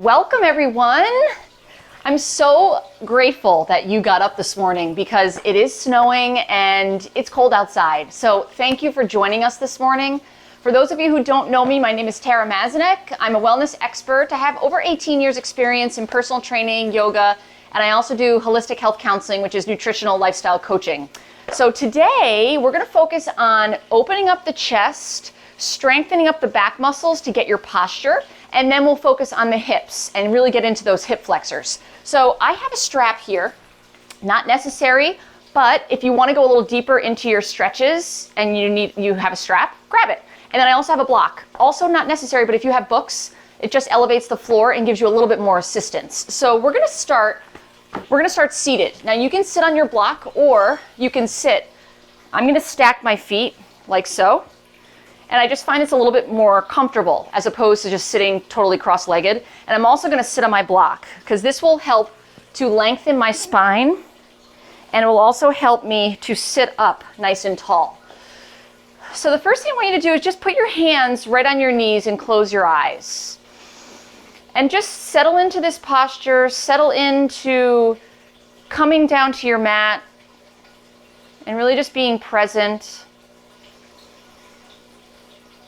Welcome everyone. I'm so grateful that you got up this morning because it is snowing and it's cold outside. So thank you for joining us this morning. For those of you who don't know me, my name is Tara Mazanek. I'm a wellness expert. I have over 18 years experience in personal training, yoga, and I also do holistic health counseling, which is nutritional lifestyle coaching. So today we're going to focus on opening up the chest, strengthening up the back muscles to get your posture, and then we'll focus on the hips and really get into those hip flexors. So I have a strap here, not necessary, but if you want to go a little deeper into your stretches and you have a strap, grab it. And then I also have a block. Also not necessary, but if you have books, it just elevates the floor and gives you a little bit more assistance. So we're gonna start seated. Now you can sit on your block or you can sit. I'm gonna stack my feet like so. And I just find it's a little bit more comfortable as opposed to just sitting totally cross-legged. And I'm also gonna sit on my block because this will help to lengthen my spine and it will also help me to sit up nice and tall. So the first thing I want you to do is just put your hands right on your knees and close your eyes. And just settle into this posture, settle into coming down to your mat and really just being present.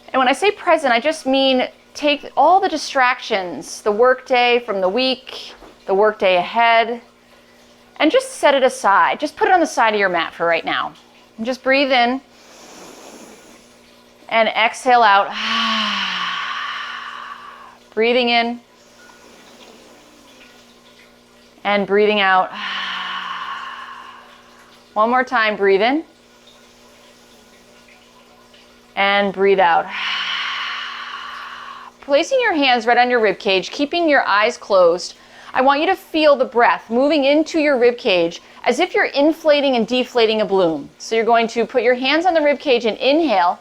And when I say present, I just mean take all the distractions, the workday from the week, the workday ahead, and just set it aside. Just put it on the side of your mat for right now. And just breathe in and exhale out. Breathing in and breathing out. One more time, breathe in. And breathe out. Placing your hands right on your rib cage, keeping your eyes closed. I want you to feel the breath moving into your rib cage as if you're inflating and deflating a balloon. So you're going to put your hands on the rib cage and inhale,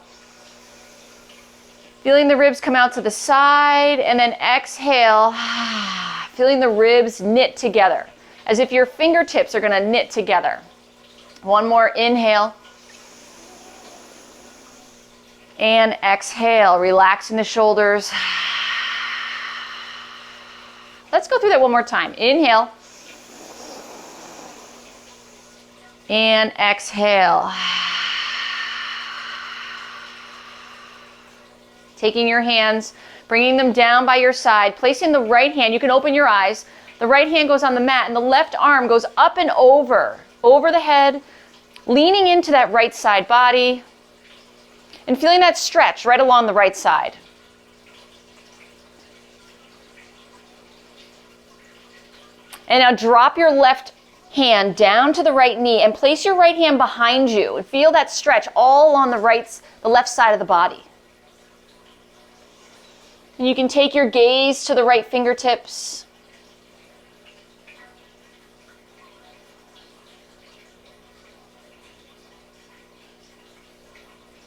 feeling the ribs come out to the side, and then exhale, feeling the ribs knit together as if your fingertips are going to knit together. One more inhale. And exhale, relaxing the shoulders. Let's go through that one more time. Inhale. And exhale. Taking your hands, bringing them down by your side, placing the right hand, you can open your eyes. The right hand goes on the mat and the left arm goes up and over the head, leaning into that right side body. And feeling that stretch right along the right side. And now drop your left hand down to the right knee and place your right hand behind you and feel that stretch all on the left side of the body. And you can take your gaze to the right fingertips.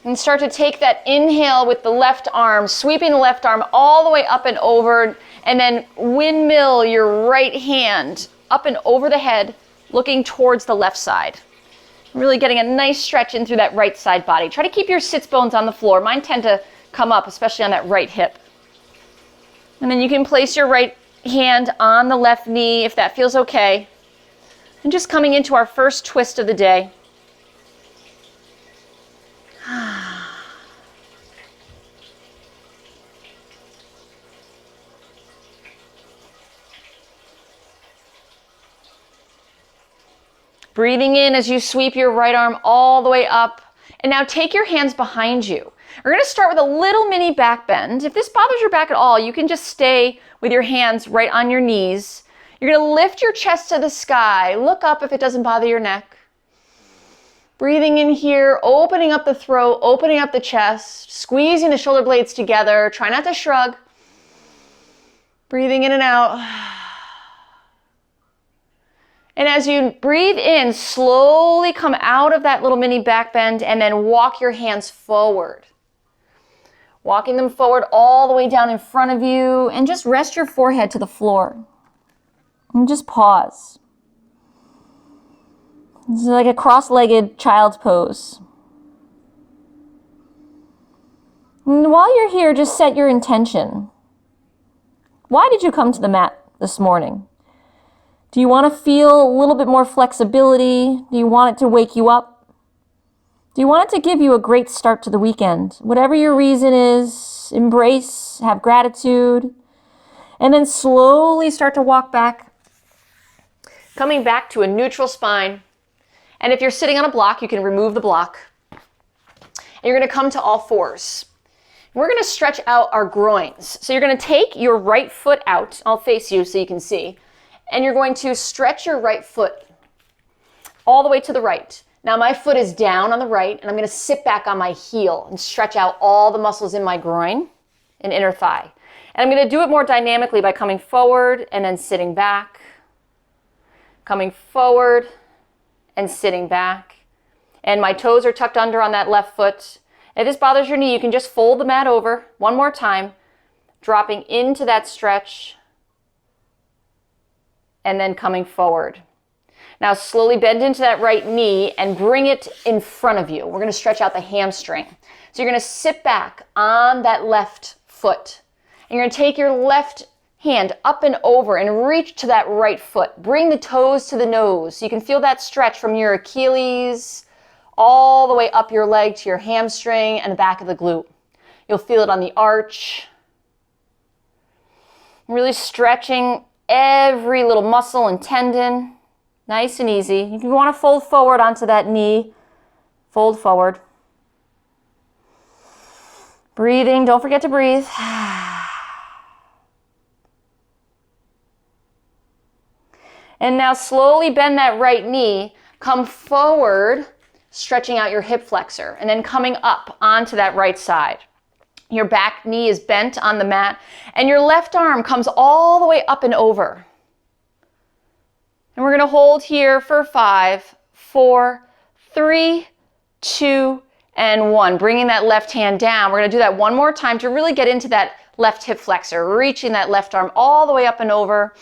And start to take that inhale with the left arm, sweeping the left arm all the way up and over, and then windmill your right hand up and over the head, looking towards the left side. Really getting a nice stretch in through that right side body. Try to keep your sits bones on the floor. Mine tend to come up, especially on that right hip. And then you can place your right hand on the left knee if that feels okay. And just coming into our first twist of the day. Breathing in as you sweep your right arm all the way up. And now take your hands behind you. We're going to start with a little mini back bend. If this bothers your back at all, you can just stay with your hands right on your knees. You're going to lift your chest to the sky. Look up if it doesn't bother your neck. Breathing in here, opening up the throat, opening up the chest, squeezing the shoulder blades together. Try not to shrug. Breathing in and out. And as you breathe in, slowly come out of that little mini back bend and then walk your hands forward. Walking them forward all the way down in front of you and just rest your forehead to the floor. And just pause. This is like a cross-legged child's pose. And while you're here, just set your intention. Why did you come to the mat this morning? Do you want to feel a little bit more flexibility? Do you want it to wake you up? Do you want it to give you a great start to the weekend? Whatever your reason is, embrace, have gratitude, and then slowly start to walk back. Coming back to a neutral spine. And if you're sitting on a block, you can remove the block. And you're going to come to all fours. We're going to stretch out our groins. So you're going to take your right foot out. I'll face you so you can see. And you're going to stretch your right foot all the way to the right. Now my foot is down on the right, and I'm going to sit back on my heel and stretch out all the muscles in my groin and inner thigh. And I'm going to do it more dynamically by coming forward and then sitting back, coming forward and sitting back. And my toes are tucked under on that left foot. If this bothers your knee, you can just fold the mat over one more time, dropping into that stretch, and then coming forward. Now slowly bend into that right knee and bring it in front of you. We're going to stretch out the hamstring. So you're going to sit back on that left foot. And you're going to take your left hand up and over and reach to that right foot. Bring the toes to the nose. So you can feel that stretch from your Achilles all the way up your leg to your hamstring and the back of the glute. You'll feel it on the arch. Really stretching every little muscle and tendon. Nice and easy. If you want to fold forward onto that knee, fold forward. Breathing, don't forget to breathe. And now slowly bend that right knee, come forward, stretching out your hip flexor, and then coming up onto that right side. Your back knee is bent on the mat, and your left arm comes all the way up and over. And we're going to hold here for 5, 4, 3, 2, and 1. Bringing that left hand down. We're going to do that one more time to really get into that left hip flexor, reaching that left arm all the way up and over.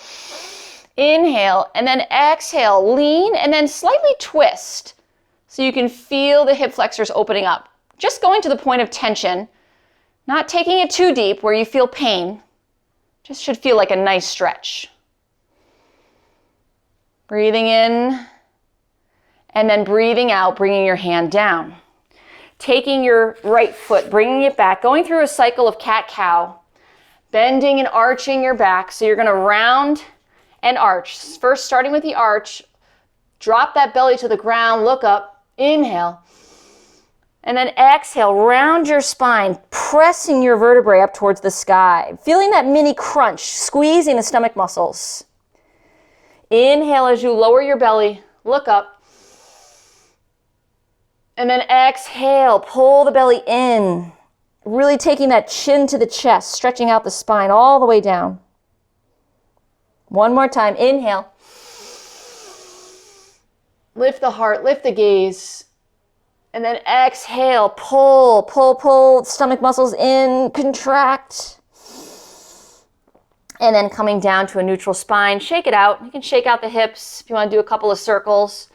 Inhale, and then exhale, lean, and then slightly twist. So you can feel the hip flexors opening up. Just going to the point of tension, not taking it too deep where you feel pain. Just should feel like a nice stretch. Breathing in, and then breathing out, bringing your hand down. Taking your right foot, bringing it back, going through a cycle of cat-cow, bending and arching your back. So you're going to round and arch. First, starting with the arch, drop that belly to the ground, look up, inhale, and then exhale, round your spine, pressing your vertebrae up towards the sky, feeling that mini crunch, squeezing the stomach muscles. Inhale as you lower your belly, look up, and then exhale, pull the belly in, really taking that chin to the chest, stretching out the spine all the way down. One more time, inhale. Lift the heart, lift the gaze. And then exhale, pull, pull, pull, stomach muscles in, contract. And then coming down to a neutral spine, shake it out. You can shake out the hips if you want to do a couple of circles.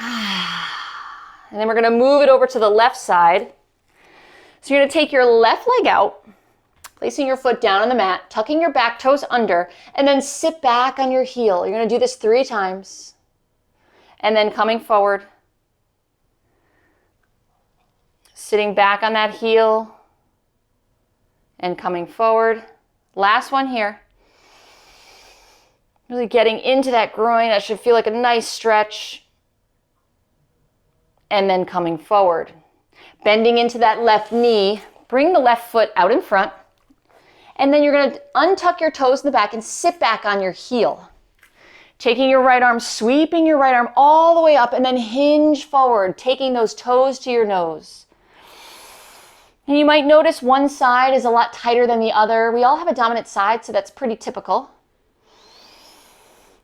And then we're going to move it over to the left side. So you're going to take your left leg out, placing your foot down on the mat, tucking your back toes under, and then sit back on your heel. You're going to do this 3 times. And then coming forward, sitting back on that heel, and coming forward. Last one here. Really getting into that groin. That should feel like a nice stretch. And then coming forward. Bending into that left knee. Bring the left foot out in front. And then you're going to untuck your toes in the back and sit back on your heel. Taking your right arm, sweeping your right arm all the way up, and then hinge forward, taking those toes to your nose. And you might notice one side is a lot tighter than the other. We all have a dominant side, so that's pretty typical.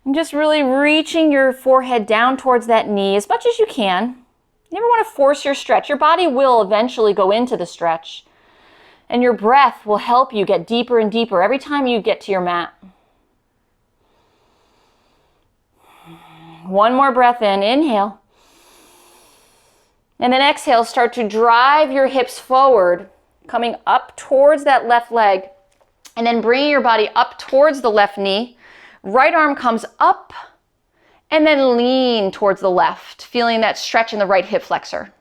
And just really reaching your forehead down towards that knee as much as you can. You never want to force your stretch. Your body will eventually go into the stretch. And your breath will help you get deeper and deeper every time you get to your mat. One more breath in, inhale. And then exhale, start to drive your hips forward, coming up towards that left leg And then bringing your body up towards the left knee. Right arm comes up and then lean towards the left, feeling that stretch in the right hip flexor.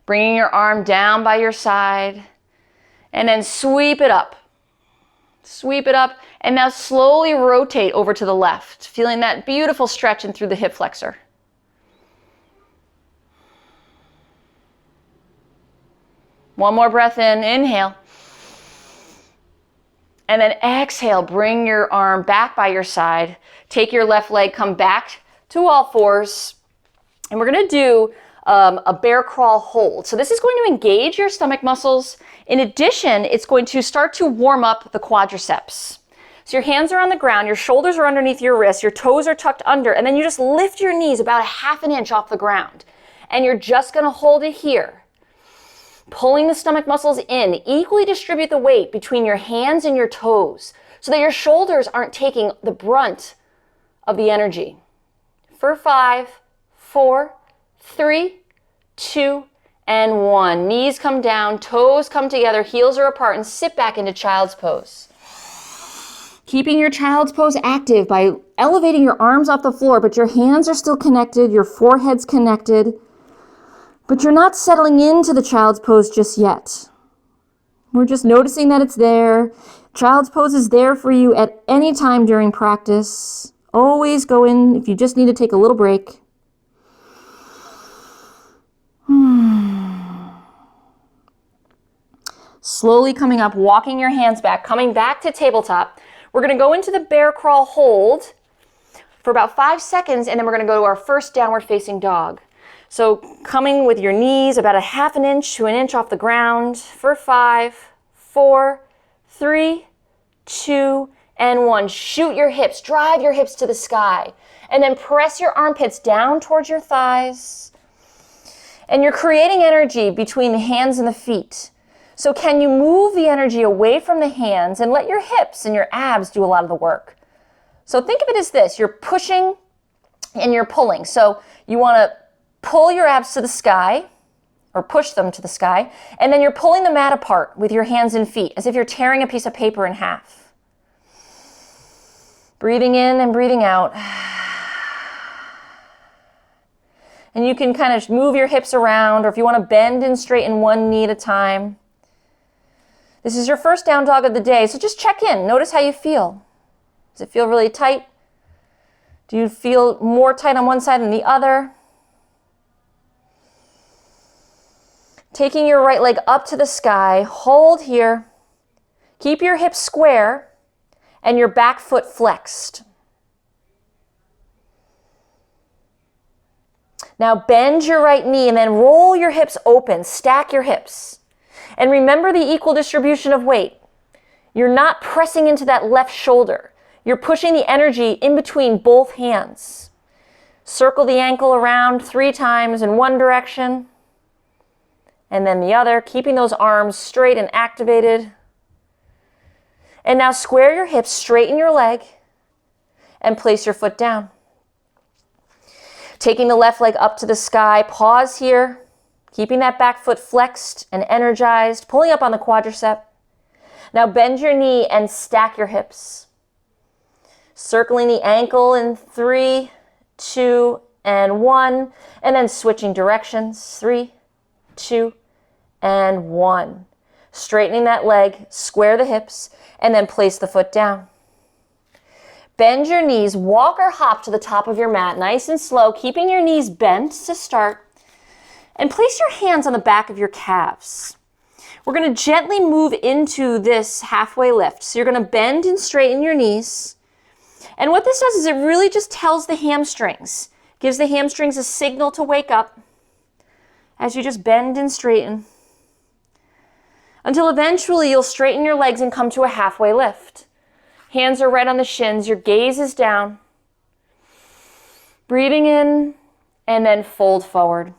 Bringing your arm down by your side and then sweep it up. Sweep it up and now slowly rotate over to the left, feeling that beautiful stretch in through the hip flexor. One more breath in, inhale. And then exhale, bring your arm back by your side. Take your left leg, come back to all fours. And we're gonna do a bear crawl hold. So this is going to engage your stomach muscles. In addition, it's going to start to warm up the quadriceps. So your hands are on the ground, your shoulders are underneath your wrists, your toes are tucked under, and then you just lift your knees about a half an inch off the ground. And you're just gonna hold it here. Pulling the stomach muscles in, equally distribute the weight between your hands and your toes so that your shoulders aren't taking the brunt of the energy. For 5, 4, 3, 2, and 1. Knees come down, toes come together, heels are apart, and sit back into child's pose. Keeping your child's pose active by elevating your arms off the floor, but your hands are still connected, your forehead's connected. But you're not settling into the child's pose just yet. We're just noticing that it's there. Child's pose is there for you at any time during practice. Always go in if you just need to take a little break. Slowly coming up, walking your hands back, coming back to tabletop. We're going to go into the bear crawl hold for about 5 seconds, and then we're going to go to our first downward facing dog. So coming with your knees about a half an inch to an inch off the ground for 5, 4, 3, 2, and 1. Shoot your hips, drive your hips to the sky, and then press your armpits down towards your thighs. And you're creating energy between the hands and the feet. So can you move the energy away from the hands and let your hips and your abs do a lot of the work? So think of it as this, you're pushing and you're pulling. So you want to pull your abs to the sky, or push them to the sky, and then you're pulling the mat apart with your hands and feet, as if you're tearing a piece of paper in half. Breathing in and breathing out. And you can kind of move your hips around, or if you want to bend and straighten one knee at a time. This is your first down dog of the day, so just check in. Notice how you feel. Does it feel really tight? Do you feel more tight on one side than the other? Taking your right leg up to the sky, hold here. Keep your hips square and your back foot flexed. Now bend your right knee and then roll your hips open, stack your hips. And remember the equal distribution of weight. You're not pressing into that left shoulder. You're pushing the energy in between both hands. Circle the ankle around 3 times in one direction. And then the other, keeping those arms straight and activated. And now square your hips, straighten your leg, and place your foot down. Taking the left leg up to the sky, pause here, keeping that back foot flexed and energized, pulling up on the quadricep. Now bend your knee and stack your hips. Circling the ankle in 3, 2, and 1, and then switching directions, 3, 2, and 1. Straightening that leg, square the hips, and then place the foot down. Bend your knees, walk or hop to the top of your mat, nice and slow, keeping your knees bent to start. And place your hands on the back of your calves. We're going to gently move into this halfway lift. So you're going to bend and straighten your knees. And what this does is it really just tells the hamstrings, gives the hamstrings a signal to wake up as you just bend and straighten, until eventually you'll straighten your legs and come to a halfway lift. Hands are right on the shins, your gaze is down. Breathing in and then fold forward.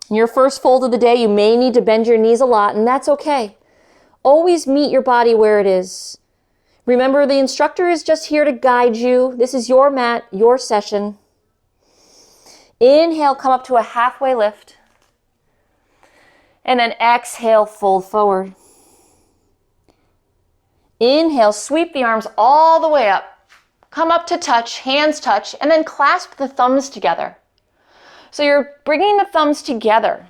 In your first fold of the day, you may need to bend your knees a lot, and that's okay. Always meet your body where it is. Remember, the instructor is just here to guide you. This is your mat, your session. Inhale, come up to a halfway lift. And then exhale, fold forward. Inhale, sweep the arms all the way up. Come up to touch, hands touch, and then clasp the thumbs together. So you're bringing the thumbs together,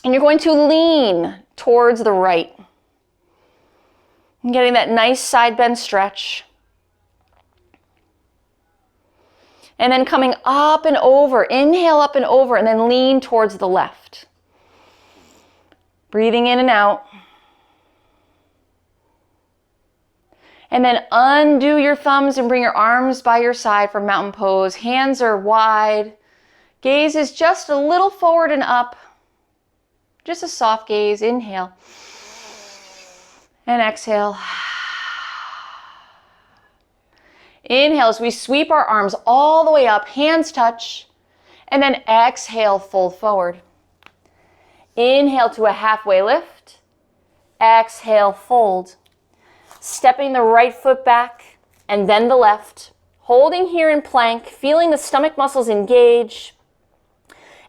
and you're going to lean towards the right. And getting that nice side bend stretch. And then coming up and over, inhale up and over, and then lean towards the left. Breathing in and out. And then undo your thumbs and bring your arms by your side for mountain pose. Hands are wide. Gaze is just a little forward and up. Just a soft gaze. Inhale. And exhale. Inhale as we sweep our arms all the way up, hands touch, and then exhale, fold forward. Inhale to a halfway lift. Exhale, fold. Stepping the right foot back and then the left. Holding here in plank, feeling the stomach muscles engage.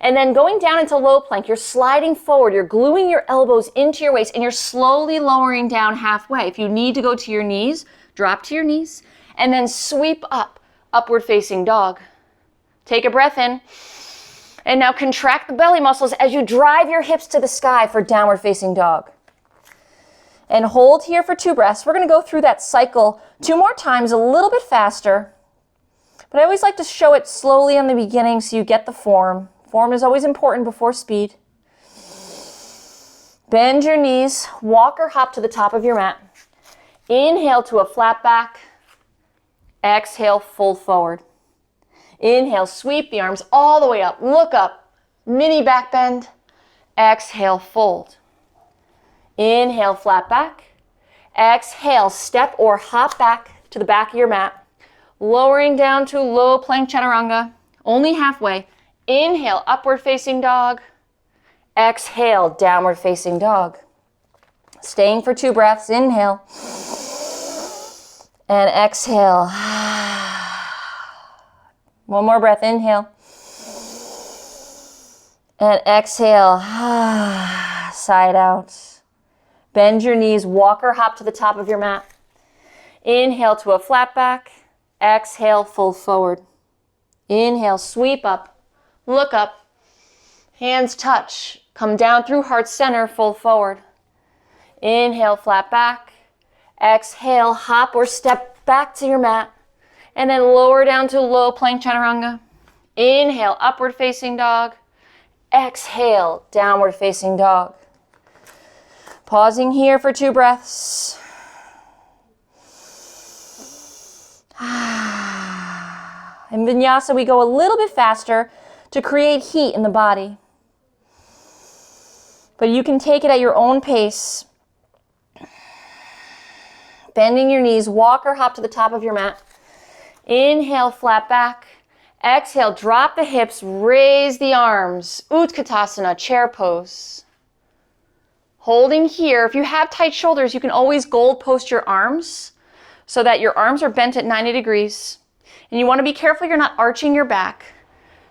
And then going down into low plank, you're sliding forward, you're gluing your elbows into your waist, and you're slowly lowering down halfway. If you need to go to your knees, drop to your knees, and then sweep up, upward facing dog. Take a breath in, and now contract the belly muscles as you drive your hips to the sky for downward facing dog. And hold here for 2 breaths. We're gonna go through that cycle 2 more times, a little bit faster, but I always like to show it slowly in the beginning so you get the form. Form is always important before speed. Bend your knees, walk or hop to the top of your mat. Inhale to a flat back. Exhale, fold forward. Inhale, sweep the arms all the way up. Look up, mini back bend. Exhale, fold. Inhale, flat back. Exhale, step or hop back to the back of your mat. Lowering down to low plank chaturanga, only halfway. Inhale, upward facing dog. Exhale, downward facing dog. Staying for 2 breaths. Inhale. And exhale. One more breath. Inhale. And exhale. Side out. Bend your knees. Walk or hop to the top of your mat. Inhale to a flat back. Exhale, fold forward. Inhale, sweep up. Look up, hands touch, come down through heart center, fold forward. Inhale, flat back. Exhale, hop or step back to your mat. And then lower down to low plank chaturanga. Inhale, upward facing dog. Exhale, downward facing dog. Pausing here for 2 breaths. In vinyasa, we go a little bit faster to create heat in the body. But you can take it at your own pace. Bending your knees, walk or hop to the top of your mat. Inhale, flat back. Exhale, drop the hips, raise the arms. Utkatasana, chair pose. Holding here. If you have tight shoulders, you can always gold post your arms so that your arms are bent at 90 degrees. And you want to be careful you're not arching your back.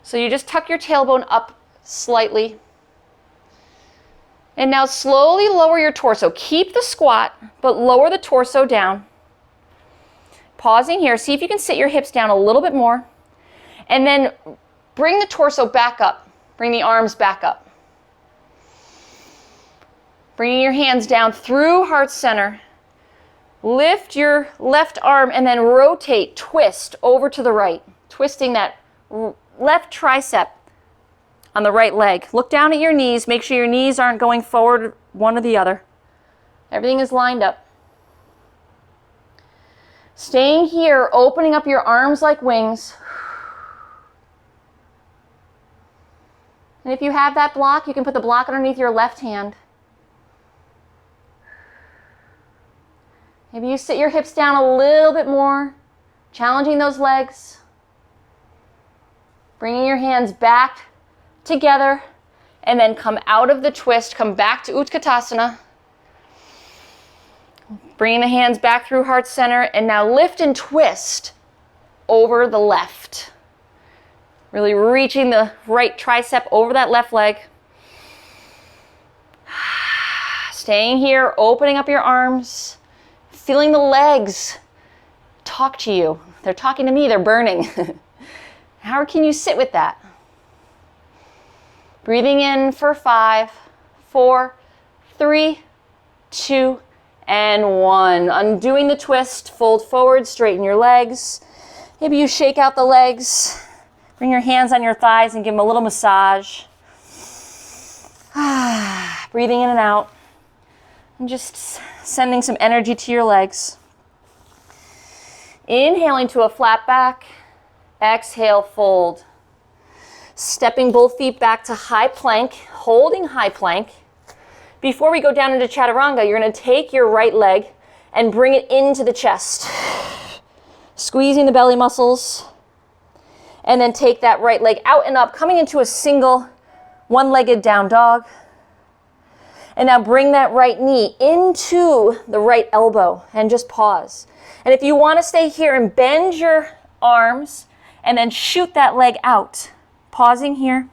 So you just tuck your tailbone up slightly. And now slowly lower your torso. Keep the squat, but lower the torso down. Pausing here. See if you can sit your hips down a little bit more. And then bring the torso back up. Bring the arms back up. Bringing your hands down through heart center. Lift your left arm and then rotate, twist over to the right. Twisting that left tricep on the right leg. Look down at your knees. Make sure your knees aren't going forward one or the other. Everything is lined up. Staying here, opening up your arms like wings. And if you have that block, you can put the block underneath your left hand. Maybe you sit your hips down a little bit more, challenging those legs. Bringing your hands back together and then come out of the twist, come back to Utkatasana. Bringing the hands back through heart center and now lift and twist over the left. Really reaching the right tricep over that left leg. Staying here, opening up your arms, feeling the legs talk to you. They're talking to me, they're burning. How can you sit with that? Breathing in for 5, 4, 3, 2, and 1. Undoing the twist, fold forward, straighten your legs. Maybe you shake out the legs. Bring your hands on your thighs and give them a little massage. Breathing in and out. And just sending some energy to your legs. Inhaling to a flat back. Exhale, fold. Stepping both feet back to high plank, holding high plank. Before we go down into chaturanga, you're going to take your right leg and bring it into the chest. Squeezing the belly muscles. And then take that right leg out and up, coming into a single one-legged down dog. And now bring that right knee into the right elbow and just pause. And if you want to stay here and bend your arms and then shoot that leg out, pausing here.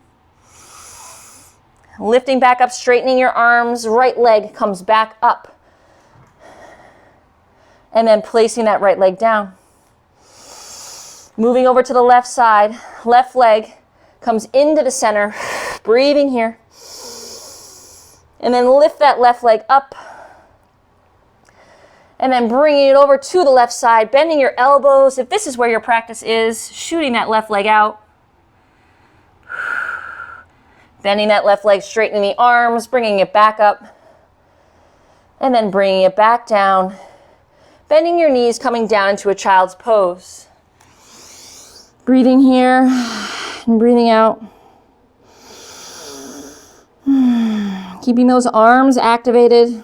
Lifting back up, straightening your arms, right leg comes back up. And then placing that right leg down. Moving over to the left side, left leg comes into the center, breathing here. And then lift that left leg up. And then bringing it over to the left side, bending your elbows. If this is where your practice is, shooting that left leg out. Bending that left leg, straightening the arms, bringing it back up. And then bringing it back down. Bending your knees, coming down into a child's pose. Breathing here and breathing out. Keeping those arms activated.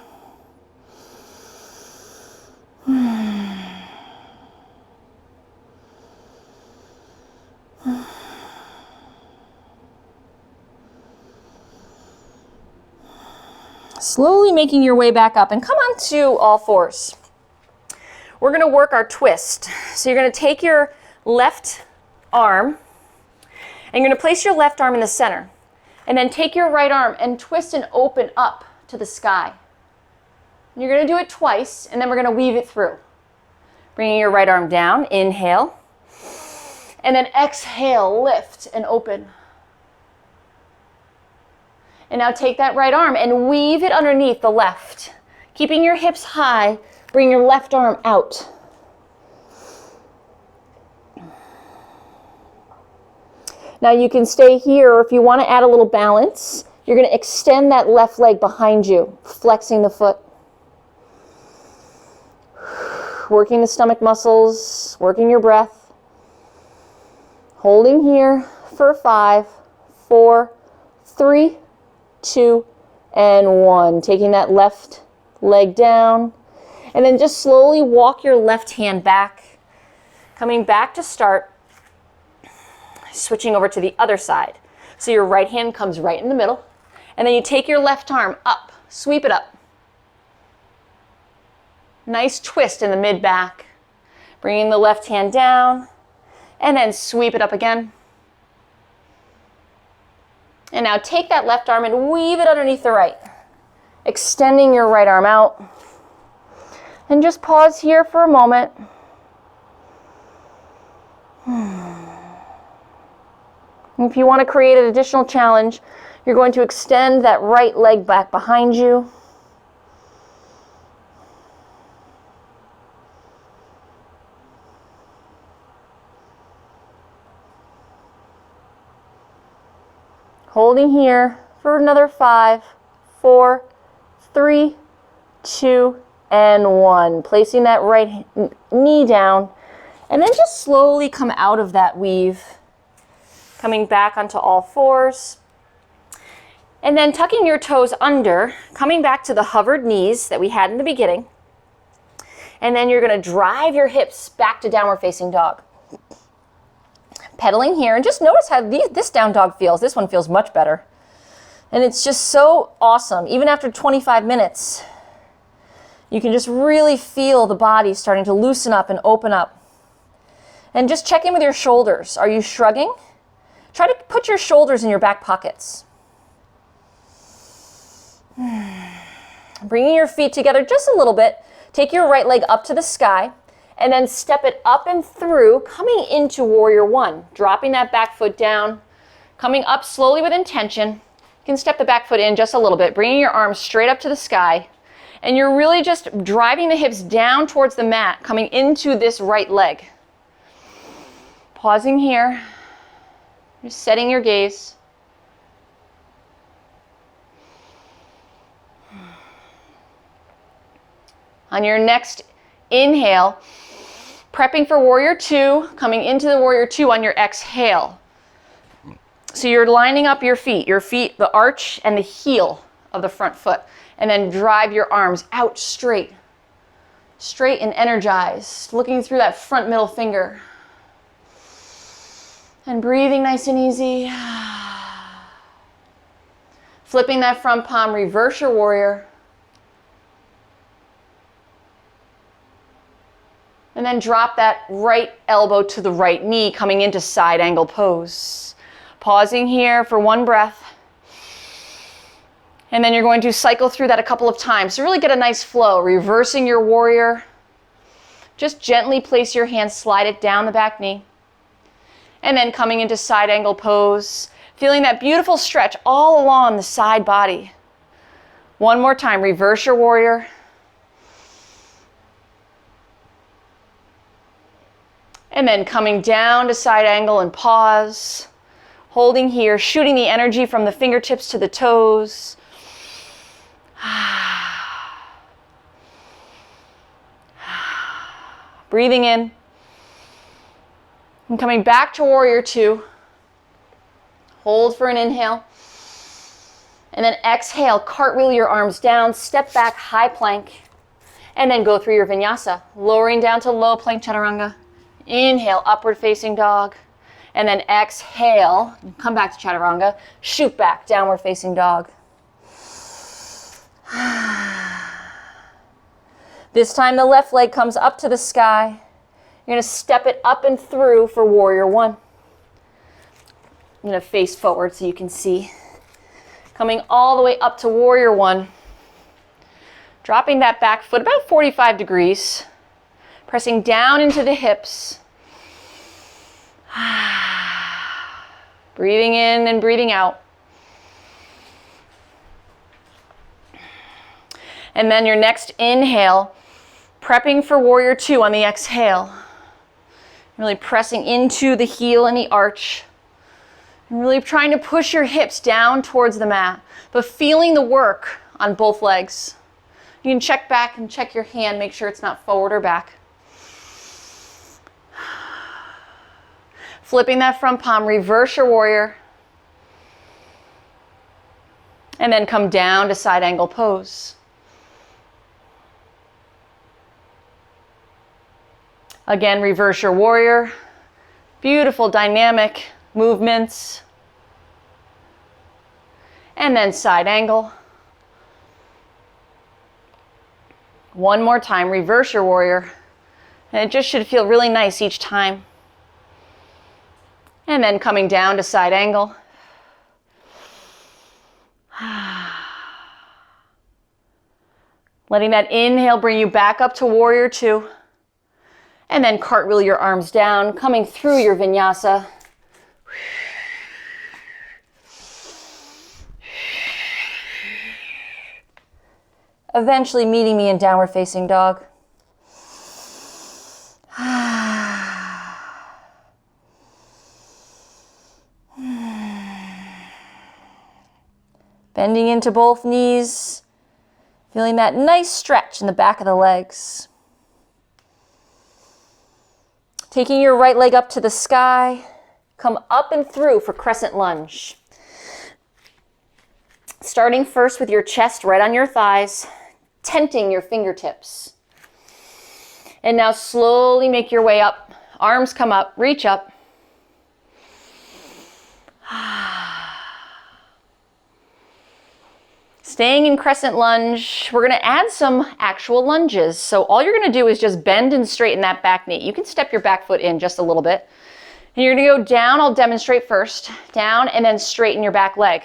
Slowly making your way back up and come on to all fours. We're going to work our twist. So you're going to take your left arm and you're going to place your left arm in the center. And then take your right arm and twist and open up to the sky. And you're going to do it twice, and then we're going to weave it through. Bringing your right arm down, inhale. And then exhale, lift and open. And now take that right arm and weave it underneath the left. Keeping your hips high, bring your left arm out. Now you can stay here, or if you want to add a little balance, you're going to extend that left leg behind you, flexing the foot. Working the stomach muscles, working your breath. Holding here for 5, 4, 3, 2, and 1. Taking that left leg down, and then just slowly walk your left hand back, coming back to start. Switching over to the other side. So your right hand comes right in the middle, and then you take your left arm up, sweep it up. Nice twist in the mid-back. Bringing the left hand down, and then sweep it up again. And now take that left arm and weave it underneath the right. Extending your right arm out. And just pause here for a moment. If you want to create an additional challenge, you're going to extend that right leg back behind you. Holding here for another 5, 4, 3, 2, and 1. Placing that right knee down, and then just slowly come out of that weave. Coming back onto all fours. And then tucking your toes under, coming back to the hovered knees that we had in the beginning. And then you're going to drive your hips back to downward facing dog. Pedaling here, and just notice how this down dog feels. This one feels much better. And it's just so awesome. Even after 25 minutes, you can just really feel the body starting to loosen up and open up. And just check in with your shoulders. Are you shrugging? Try to put your shoulders in your back pockets. Bringing your feet together just a little bit. Take your right leg up to the sky and then step it up and through, coming into warrior one. Dropping that back foot down, coming up slowly with intention. You can step the back foot in just a little bit, bringing your arms straight up to the sky. And you're really just driving the hips down towards the mat, coming into this right leg. Pausing here, just setting your gaze. On your next inhale, prepping for warrior two, coming into the warrior two on your exhale. So you're lining up your feet, the arch and the heel of the front foot, and then drive your arms out straight and energized, looking through that front middle finger. And breathing nice and easy. Flipping that front palm, reverse your warrior. And then drop that right elbow to the right knee, coming into side angle pose. Pausing here for one breath. And then you're going to cycle through that a couple of times to really get a nice flow. Reversing your warrior. Just gently place your hand, slide it down the back knee. And then coming into side angle pose. Feeling that beautiful stretch all along the side body. One more time, reverse your warrior. And then coming down to side angle and pause. Holding here, shooting the energy from the fingertips to the toes. Breathing in. And coming back to warrior two. Hold for an inhale. And then exhale, cartwheel your arms down, step back, high plank. And then go through your vinyasa, lowering down to low plank chaturanga. Inhale, upward facing dog. And then exhale, come back to chaturanga, shoot back, downward facing dog. This time the left leg comes up to the sky. You're gonna step it up and through for warrior one. I'm gonna face forward so you can see. Coming all the way up to warrior one. Dropping that back foot about 45 degrees. Pressing down into the hips. Breathing in and breathing out. And then your next inhale, prepping for warrior two on the exhale. Really pressing into the heel and the arch. And really trying to push your hips down towards the mat, but feeling the work on both legs. You can check back and check your hand, make sure it's not forward or back. Flipping that front palm, reverse your warrior. And then come down to side angle pose. Again, reverse your warrior. Beautiful dynamic movements. And then side angle. One more time, reverse your warrior. And it just should feel really nice each time. And then coming down to side angle. Letting that inhale bring you back up to warrior two. And then cartwheel your arms down, coming through your vinyasa. Eventually meeting me in downward facing dog. Bending into both knees, feeling that nice stretch in the back of the legs. Taking your right leg up to the sky, come up and through for crescent lunge. Starting first with your chest right on your thighs, tenting your fingertips. And now slowly make your way up. Arms come up, reach up. Staying in crescent lunge, we're gonna add some actual lunges. So all you're gonna do is just bend and straighten that back knee. You can step your back foot in just a little bit. And you're gonna go down, I'll demonstrate first. Down and then straighten your back leg.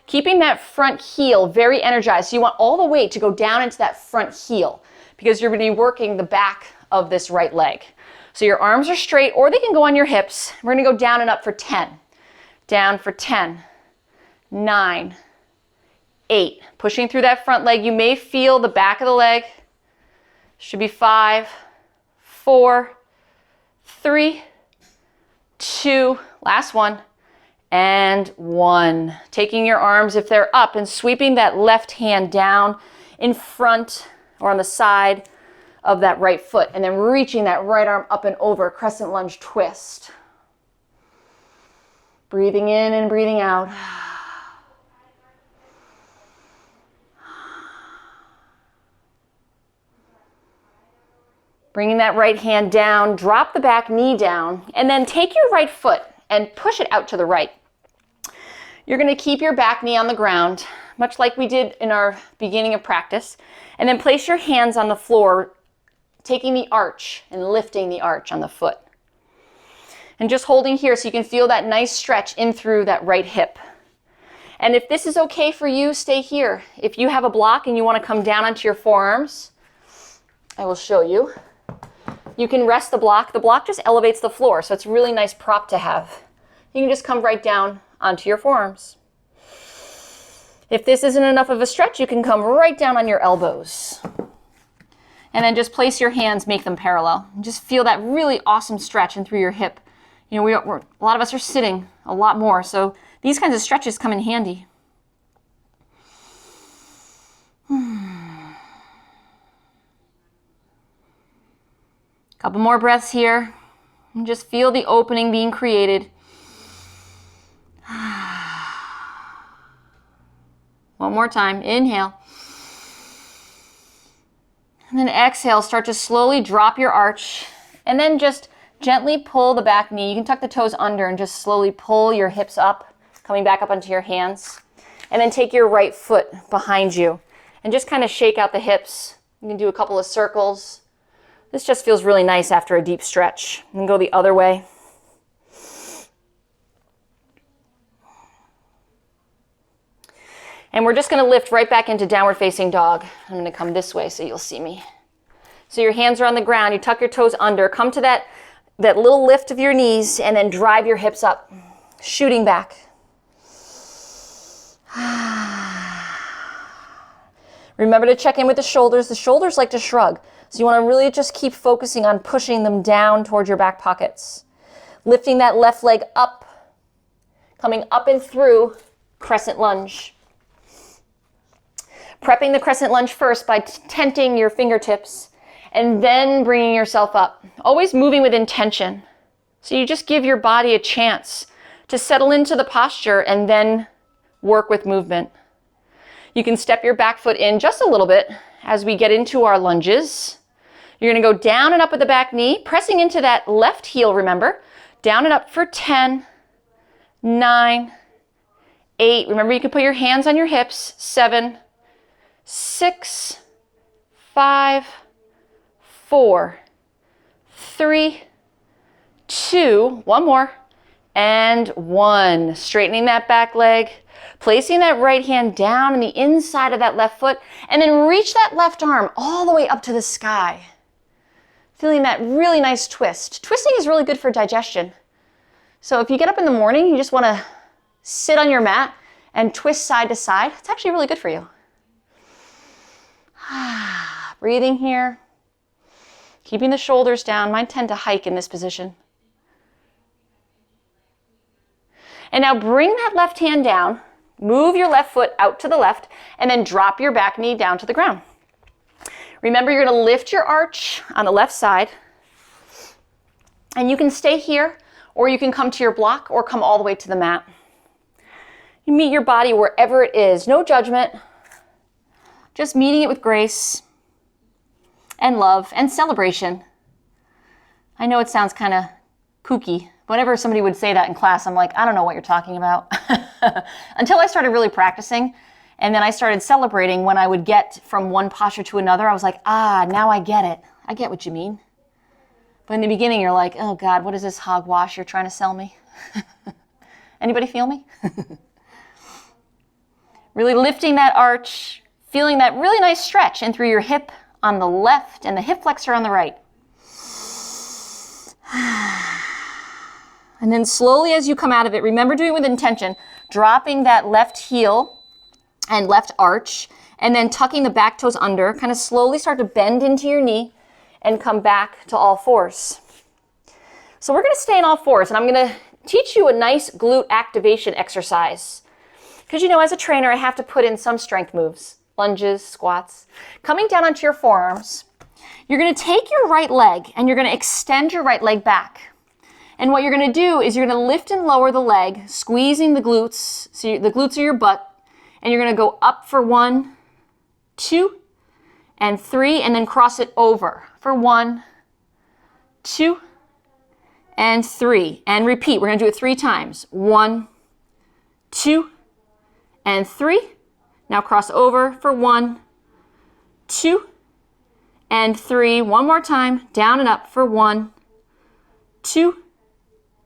keeping that front heel very energized. So you want all the weight to go down into that front heel because you're going to be working the back of this right leg. So your arms are straight, or they can go on your hips. We're going to go down and up for 10. Down for 10, 9, 8. Pushing through that front leg. You may feel the back of the leg. Should be 5, 4, 3, 2, last one, and 1. Taking your arms, if they're up, and sweeping that left hand down in front or on the side of that right foot, and then reaching that right arm up and over, crescent lunge twist. Breathing in and breathing out. Bringing that right hand down, drop the back knee down, and then take your right foot and push it out to the right. You're going to keep your back knee on the ground, much like we did in our beginning of practice, and then place your hands on the floor, taking the arch and lifting the arch on the foot. And just holding here so you can feel that nice stretch in through that right hip. And if this is okay for you, stay here. If you have a block and you want to come down onto your forearms, I will show you. You can rest the block. The block just elevates the floor, so it's a really nice prop to have. You can just come right down onto your forearms. If this isn't enough of a stretch, you can come right down on your elbows. And then just place your hands, make them parallel. And just feel that really awesome stretch in through your hip. You know, a lot of us are sitting a lot more, so these kinds of stretches come in handy. Couple more breaths here. And just feel the opening being created. One more time. Inhale. And then exhale. Start to slowly drop your arch. And then just gently pull the back knee. You can tuck the toes under and just slowly pull your hips up, coming back up onto your hands. And then take your right foot behind you and just kind of shake out the hips. You can do a couple of circles. This just feels really nice after a deep stretch. And then go the other way. And we're just going to lift right back into downward facing dog. I'm going to come this way so you'll see me. So your hands are on the ground. You tuck your toes under. Come to that little lift of your knees and then drive your hips up, shooting back. Remember to check in with the shoulders. The shoulders like to shrug. So you want to really just keep focusing on pushing them down towards your back pockets. Lifting that left leg up, coming up and through crescent lunge. Prepping the crescent lunge first by tenting your fingertips and then bringing yourself up. Always moving with intention. So you just give your body a chance to settle into the posture and then work with movement. You can step your back foot in just a little bit as we get into our lunges. You're going to go down and up with the back knee, pressing into that left heel, remember. Down and up for 10, 9, 8. Remember, you can put your hands on your hips. 7, 6, 5, 4, 3, 2, one more, and 1. Straightening that back leg, placing that right hand down on the inside of that left foot, and then reach that left arm all the way up to the sky. Feeling that really nice twist. Twisting is really good for digestion. So if you get up in the morning, you just want to sit on your mat and twist side to side, it's actually really good for you. Breathing here. Keeping the shoulders down. Mine tend to hike in this position. And now bring that left hand down. Move your left foot out to the left and then drop your back knee down to the ground. Remember, you're going to lift your arch on the left side. And you can stay here, or you can come to your block or come all the way to the mat. You meet your body wherever it is. No judgment. Just meeting it with grace and love and celebration. I know it sounds kind of kooky. Whenever somebody would say that in class, I'm like, I don't know what you're talking about. Until I started really practicing, and then I started celebrating when I would get from one posture to another. I was like, now I get it. I get what you mean. But in the beginning, you're like, oh God, what is this hogwash you're trying to sell me? Anybody feel me? Really lifting that arch, feeling that really nice stretch in through your hip on the left and the hip flexor on the right. And then slowly as you come out of it, remember doing it with intention, dropping that left heel and left arch, and then tucking the back toes under, kind of slowly start to bend into your knee and come back to all fours. So we're gonna stay in all fours, and I'm gonna teach you a nice glute activation exercise. Because as a trainer, I have to put in some strength moves, lunges, squats. Coming down onto your forearms, you're gonna take your right leg and you're gonna extend your right leg back. And what you're gonna do is you're gonna lift and lower the leg, squeezing the glutes, so the glutes are your butt, and you're gonna go up for 1, 2, and 3, and then cross it over for 1, 2, and 3. And repeat, we're gonna do it 3 times. 1, 2, and 3. Now cross over for 1, 2, and 3. One more time, down and up for 1, 2,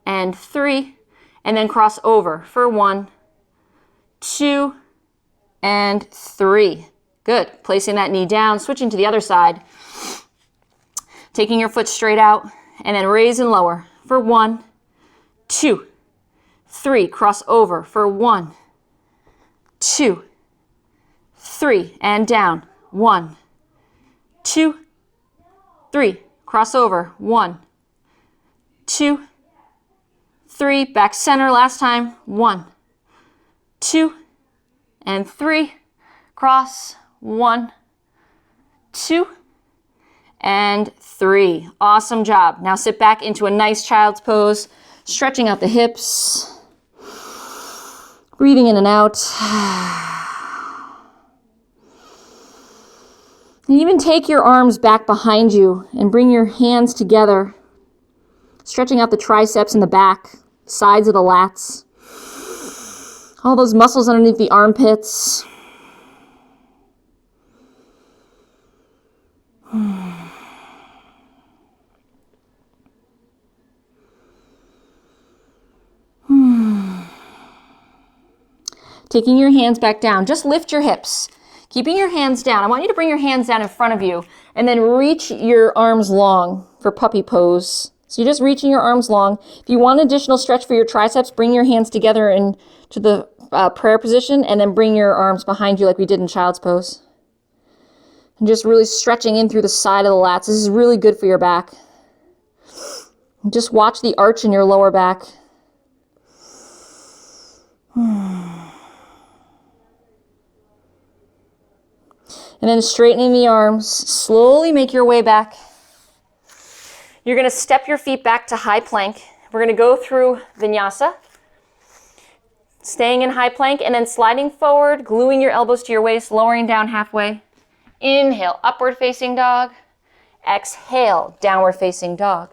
and 3. And then cross over for 1, 2, and 3. Good. Placing that knee down, switching to the other side. Taking your foot straight out, and then raise and lower for 1, 2, 3. Cross over for 1, 2, 3. And down. 1, 2, 3. Cross over. 1, 2, 3. Back center last time. 1, 2, and 3. Cross. 1, 2, and 3. Awesome job. Now sit back into a nice child's pose, stretching out the hips, breathing in and out. And even take your arms back behind you and bring your hands together, stretching out the triceps and the back, sides of the lats, all those muscles underneath the armpits. Taking your hands back down, just lift your hips. Keeping your hands down. I want you to bring your hands down in front of you and then reach your arms long for puppy pose. So you're just reaching your arms long. If you want additional stretch for your triceps, bring your hands together into the prayer position and then bring your arms behind you like we did in child's pose. And just really stretching in through the side of the lats. This is really good for your back. Just watch the arch in your lower back. And then straightening the arms, slowly make your way back. You're going to step your feet back to high plank. We're going to go through vinyasa, staying in high plank, and then sliding forward, gluing your elbows to your waist, lowering down halfway. Inhale, upward facing dog. Exhale, downward facing dog.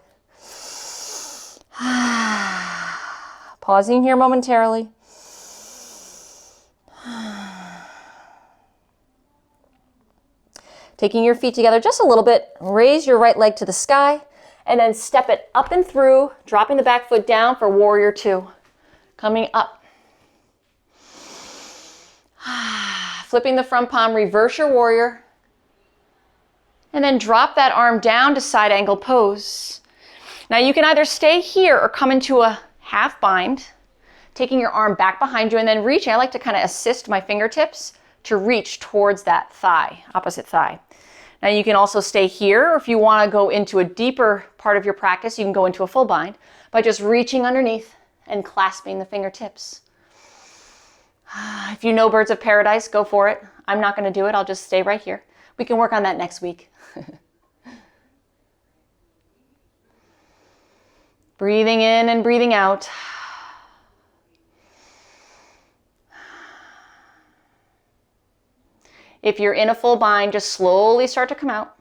Pausing here momentarily. Taking your feet together just a little bit, raise your right leg to the sky, and then step it up and through, dropping the back foot down for warrior 2. Coming up. Flipping the front palm, reverse your warrior, and then drop that arm down to side angle pose. Now you can either stay here or come into a half bind, taking your arm back behind you and then reaching. I like to kind of assist my fingertips to reach towards that thigh, opposite thigh. Now you can also stay here, or if you want to go into a deeper part of your practice, you can go into a full bind by just reaching underneath and clasping the fingertips. If you know Birds of Paradise, go for it. I'm not going to do it. I'll just stay right here. We can work on that next week. Breathing in and breathing out. If you're in a full bind, just slowly start to come out.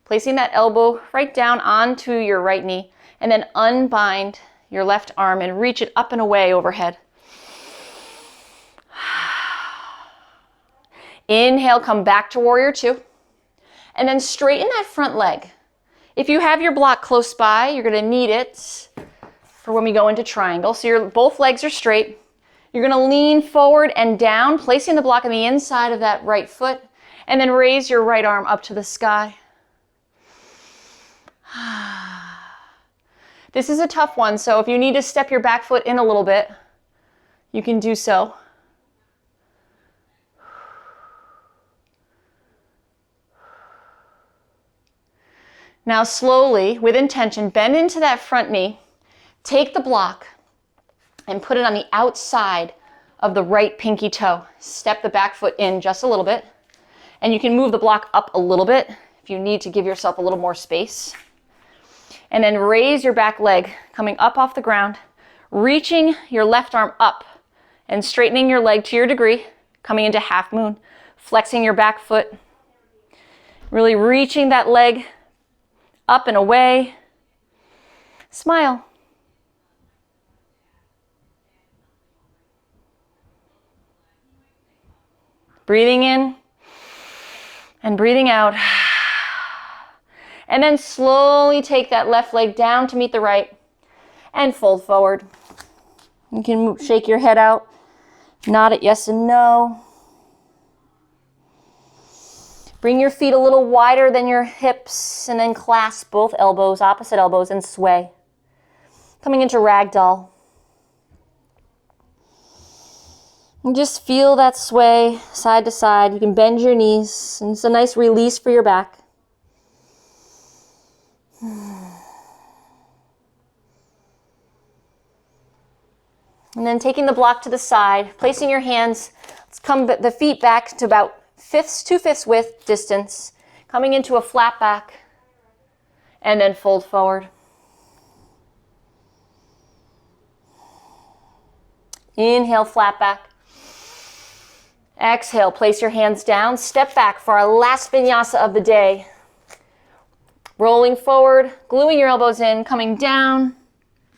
Placing that elbow right down onto your right knee, and then unbind your left arm and reach it up and away overhead. Inhale, come back to warrior 2, and then straighten that front leg. If you have your block close by, you're going to need it for when we go into triangle. So both legs are straight. You're gonna lean forward and down, placing the block on the inside of that right foot, and then raise your right arm up to the sky. This is a tough one, so if you need to step your back foot in a little bit, you can do so. Now slowly, with intention, bend into that front knee, take the block and put it on the outside of the right pinky toe. Step the back foot in just a little bit, and you can move the block up a little bit if you need to give yourself a little more space. And then raise your back leg, coming up off the ground, reaching your left arm up and straightening your leg to your degree, coming into half moon, flexing your back foot, really reaching that leg up and away. Smile. Breathing in and breathing out. And then slowly take that left leg down to meet the right and fold forward. You can shake your head out, nod at yes and no. Bring your feet a little wider than your hips and then clasp both elbows, opposite elbows, and sway. Coming into ragdoll. And just feel that sway side to side. You can bend your knees, and it's a nice release for your back. And then taking the block to the side, placing your hands, let's come the feet back to about 2/5 width distance, coming into a flat back, and then fold forward. Inhale, flat back. Exhale, place your hands down, step back for our last vinyasa of the day. Rolling forward, gluing your elbows in, coming down,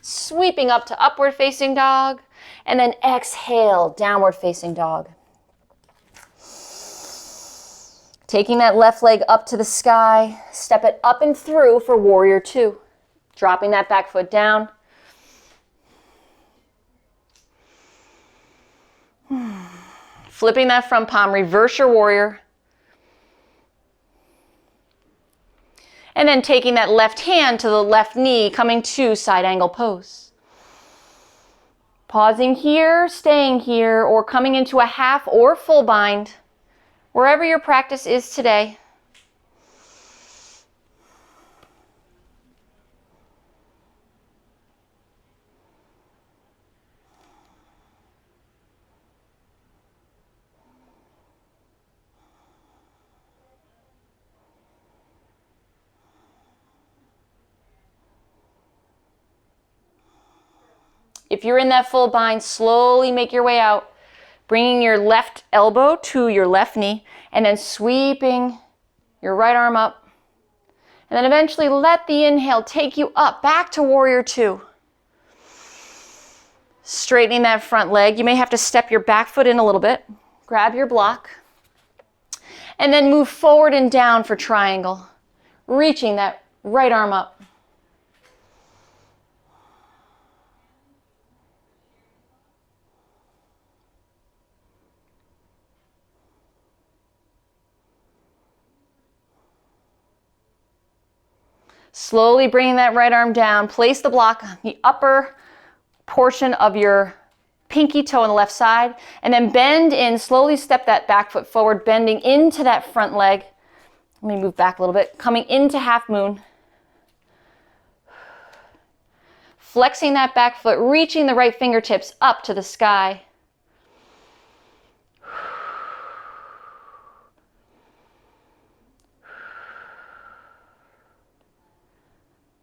sweeping up to upward facing dog, and then exhale, downward facing dog. Taking that left leg up to the sky, step it up and through for warrior two. Dropping that back foot down. Flipping that front palm, reverse your warrior. And then taking that left hand to the left knee, coming to side angle pose. Pausing here, staying here, or coming into a half or full bind, wherever your practice is today. If you're in that full bind, slowly make your way out, bringing your left elbow to your left knee, and then sweeping your right arm up. And then eventually let the inhale take you up, back to warrior two. Straightening that front leg. You may have to step your back foot in a little bit. Grab your block. And then move forward and down for triangle, reaching that right arm up. Slowly bringing that right arm down, place the block on the upper portion of your pinky toe on the left side, and then bend in, slowly step that back foot forward, bending into that front leg. Let me move back a little bit, coming into half moon. Flexing that back foot, reaching the right fingertips up to the sky.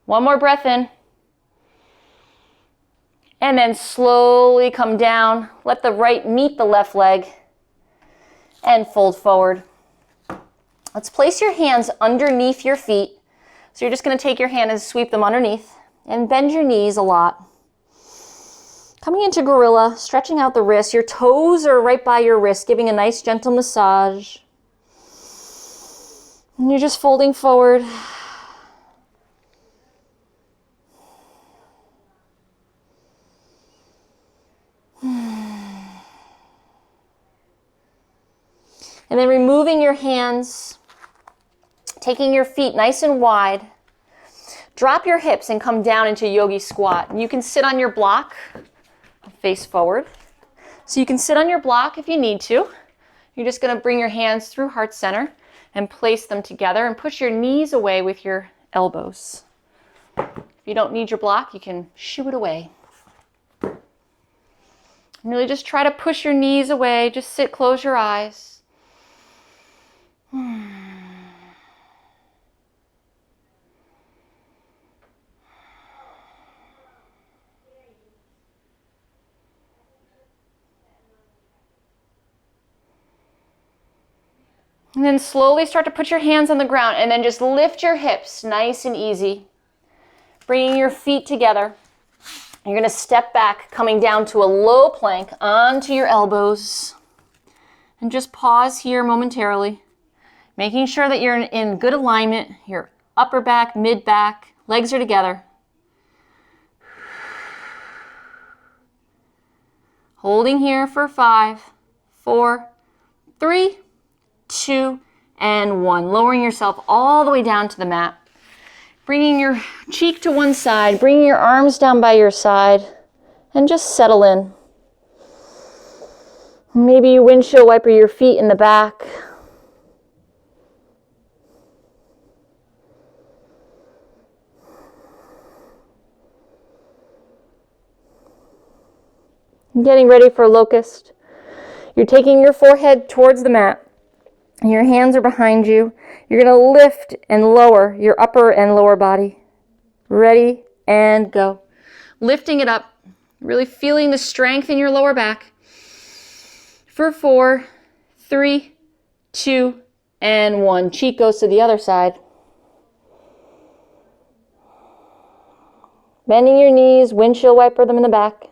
One more breath in. And then slowly come down. Let the right meet the left leg. And fold forward. Let's place your hands underneath your feet. So you're just going to take your hand and sweep them underneath. And bend your knees a lot. Coming into gorilla, stretching out the wrists. Your toes are right by your wrists, giving a nice gentle massage. And you're just folding forward. And then removing your hands, taking your feet nice and wide. Drop your hips and come down into yogi squat. And you can sit on your block, face forward. So you can sit on your block if you need to. You're just going to bring your hands through heart center and place them together and push your knees away with your elbows. If you don't need your block, you can shoo it away. And really just try to push your knees away. Just sit, close your eyes. And then slowly start to put your hands on the ground and then just lift your hips nice and easy. Bringing your feet together. You're going to step back, coming down to a low plank onto your elbows. And just pause here momentarily. Making sure that you're in good alignment. Your upper back, mid back, legs are together. Holding here for 5, 4, 3, 2, and 1. Lowering yourself all the way down to the mat. Bringing your cheek to one side, bringing your arms down by your side, and just settle in. Maybe you windshield wiper your feet in the back. Getting ready for locust. You're taking your forehead towards the mat. Your hands are behind you. You're going to lift and lower your upper and lower body. Ready and go. Lifting it up. Really feeling the strength in your lower back. For 4, 3, 2, and 1. Cheek goes to the other side. Bending your knees, windshield wiper them in the back.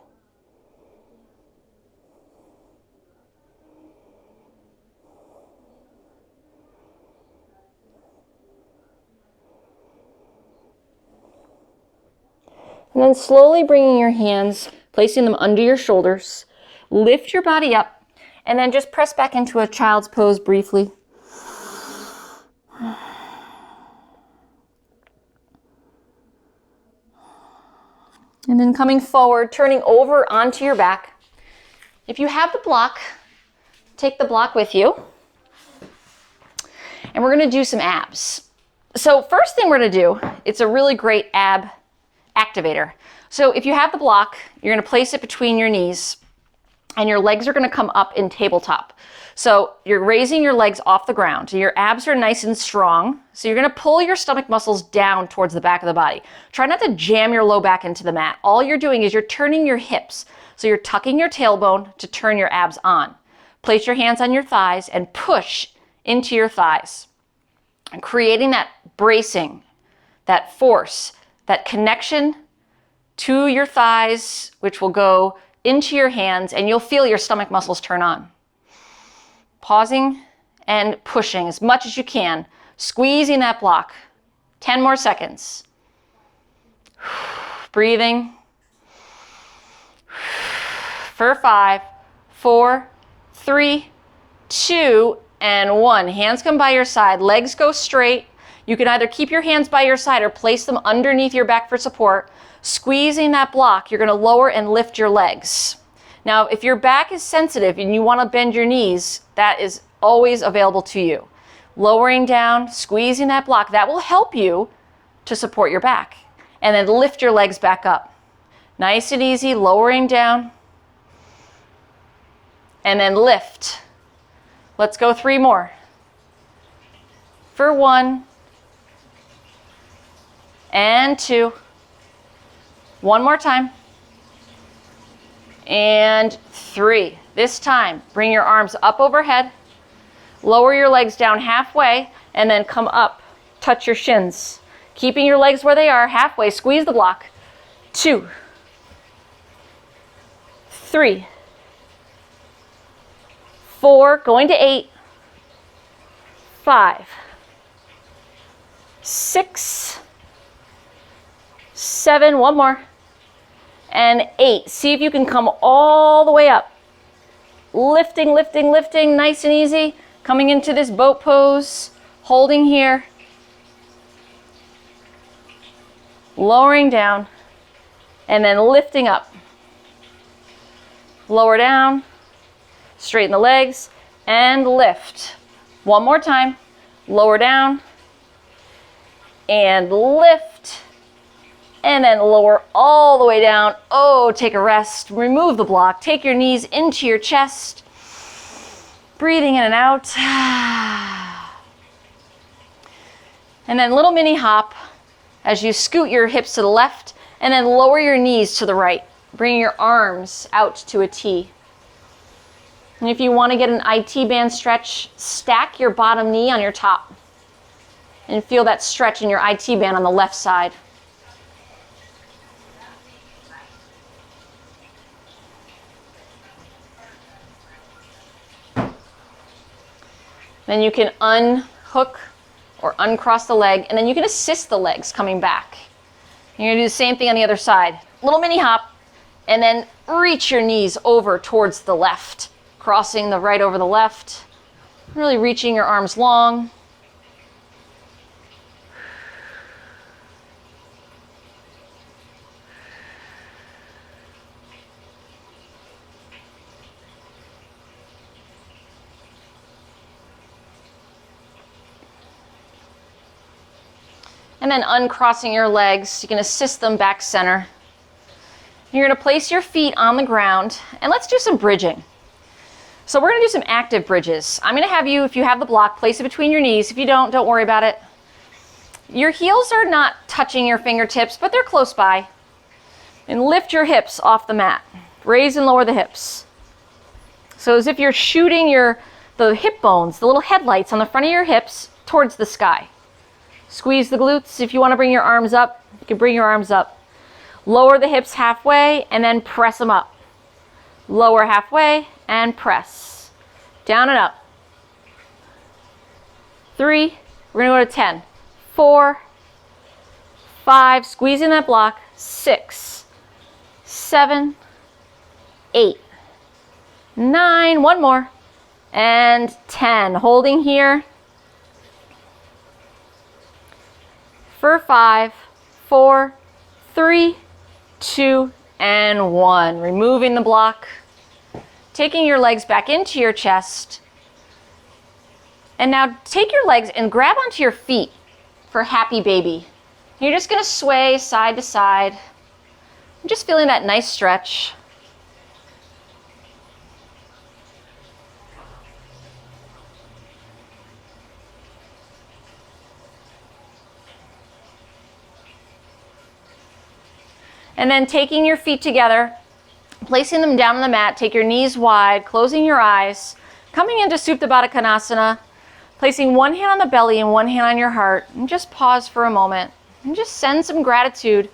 And then slowly bringing your hands, placing them under your shoulders. Lift your body up, and then just press back into a child's pose briefly. And then coming forward, turning over onto your back. If you have the block, take the block with you. And we're going to do some abs. So first thing we're going to do, it's a really great ab activator. So if you have the block, you're going to place it between your knees and your legs are going to come up in tabletop. So you're raising your legs off the ground. Your abs are nice and strong. So you're going to pull your stomach muscles down towards the back of the body. Try not to jam your low back into the mat. All you're doing is you're turning your hips. So you're tucking your tailbone to turn your abs on. Place your hands on your thighs and push into your thighs. And creating that bracing, that force, that connection to your thighs, which will go into your hands, and you'll feel your stomach muscles turn on. Pausing and pushing as much as you can, squeezing that block. 10 more seconds. Breathing. For 5, 4, 3, 2, and 1. Hands come by your side, legs go straight. You can either keep your hands by your side or place them underneath your back for support. Squeezing that block, you're going to lower and lift your legs. Now, if your back is sensitive and you want to bend your knees, that is always available to you. Lowering down, squeezing that block, that will help you to support your back. And then lift your legs back up. Nice and easy, lowering down. And then lift. Let's go 3 more. For 1. And 2. 1 more time. And 3. This time, bring your arms up overhead. Lower your legs down halfway and then come up. Touch your shins. Keeping your legs where they are, halfway. Squeeze the block. 2. 3. 4. Going to 8. 5. 6. 7. 1 more. And 8. See if you can come all the way up. Lifting, lifting, lifting, nice and easy. Coming into this boat pose, holding here, lowering down, and then lifting up. Lower down, straighten the legs, and lift. One more time. Lower down, and lift, and then lower all the way down. Oh, take a rest. Remove the block. Take your knees into your chest. Breathing in and out. And then little mini hop as you scoot your hips to the left and then lower your knees to the right. Bring your arms out to a T. And if you want to get an IT band stretch, stack your bottom knee on your top and feel that stretch in your IT band on the left side. Then you can unhook or uncross the leg, and then you can assist the legs coming back. You're gonna do the same thing on the other side. Little mini hop, and then reach your knees over towards the left, crossing the right over the left, really reaching your arms long. And then uncrossing your legs, you can assist them back center. You're gonna place your feet on the ground, and let's do some bridging. So we're gonna do some active bridges. I'm gonna have you, if you have the block, place it between your knees. If you don't worry about it. Your heels are not touching your fingertips, but they're close by. And lift your hips off the mat. Raise and lower the hips. So as if you're shooting the hip bones, the little headlights on the front of your hips towards the sky. Squeeze the glutes. If you want to bring your arms up, you can bring your arms up. Lower the hips halfway and then press them up. Lower halfway and press. Down and up. 3, we're going to go to 10. 4, 5, squeeze in that block. 6, 7, 8, 9, one more, and 10. Holding here. For 5, 4, 3, 2, and 1. Removing the block. Taking your legs back into your chest. And now take your legs and grab onto your feet for happy baby. You're just going to sway side to side. I'm just feeling that nice stretch. And then taking your feet together, placing them down on the mat, take your knees wide, closing your eyes, coming into Supta Baddha Konasana, placing one hand on the belly and one hand on your heart, and just pause for a moment and just send some gratitude,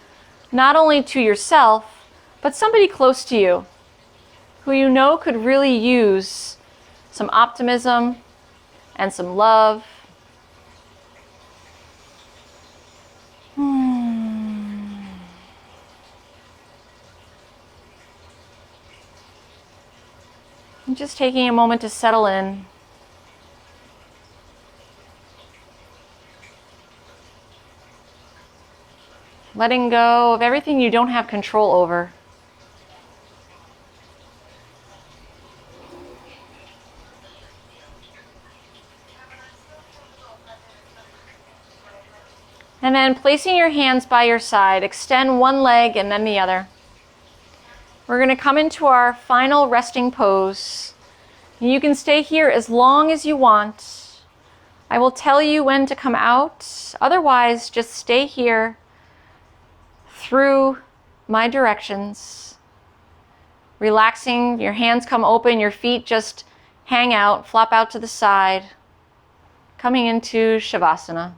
not only to yourself, but somebody close to you who you know could really use some optimism and some love. And just taking a moment to settle in. Letting go of everything you don't have control over. And then placing your hands by your side, extend one leg and then the other. We're going to come into our final resting pose. You can stay here as long as you want. I will tell you when to come out. Otherwise, just stay here through my directions. Relaxing, your hands come open, your feet just hang out, flop out to the side. Coming into Shavasana.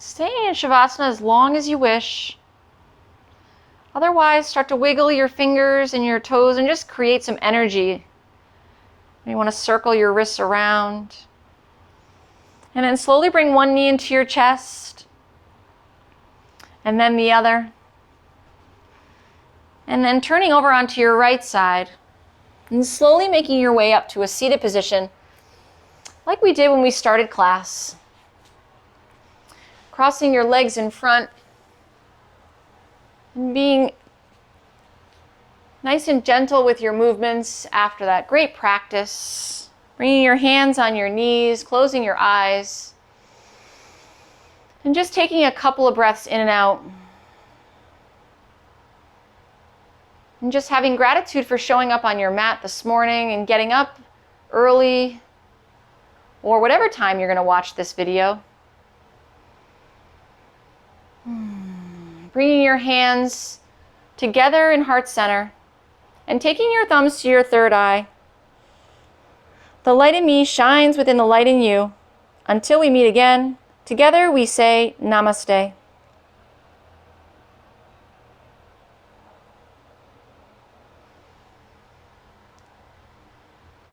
Staying in Shavasana as long as you wish. Otherwise, start to wiggle your fingers and your toes and just create some energy. You want to circle your wrists around. And then slowly bring one knee into your chest. And then the other. And then turning over onto your right side. And slowly making your way up to a seated position, like we did when we started class. Crossing your legs in front. And being nice and gentle with your movements after that. Great practice. Bringing your hands on your knees, closing your eyes. And just taking a couple of breaths in and out. And just having gratitude for showing up on your mat this morning and getting up early or whatever time you're going to watch this video. Bringing your hands together in heart center and taking your thumbs to your third eye. The light in me shines within the light in you. Until we meet again, together we say Namaste.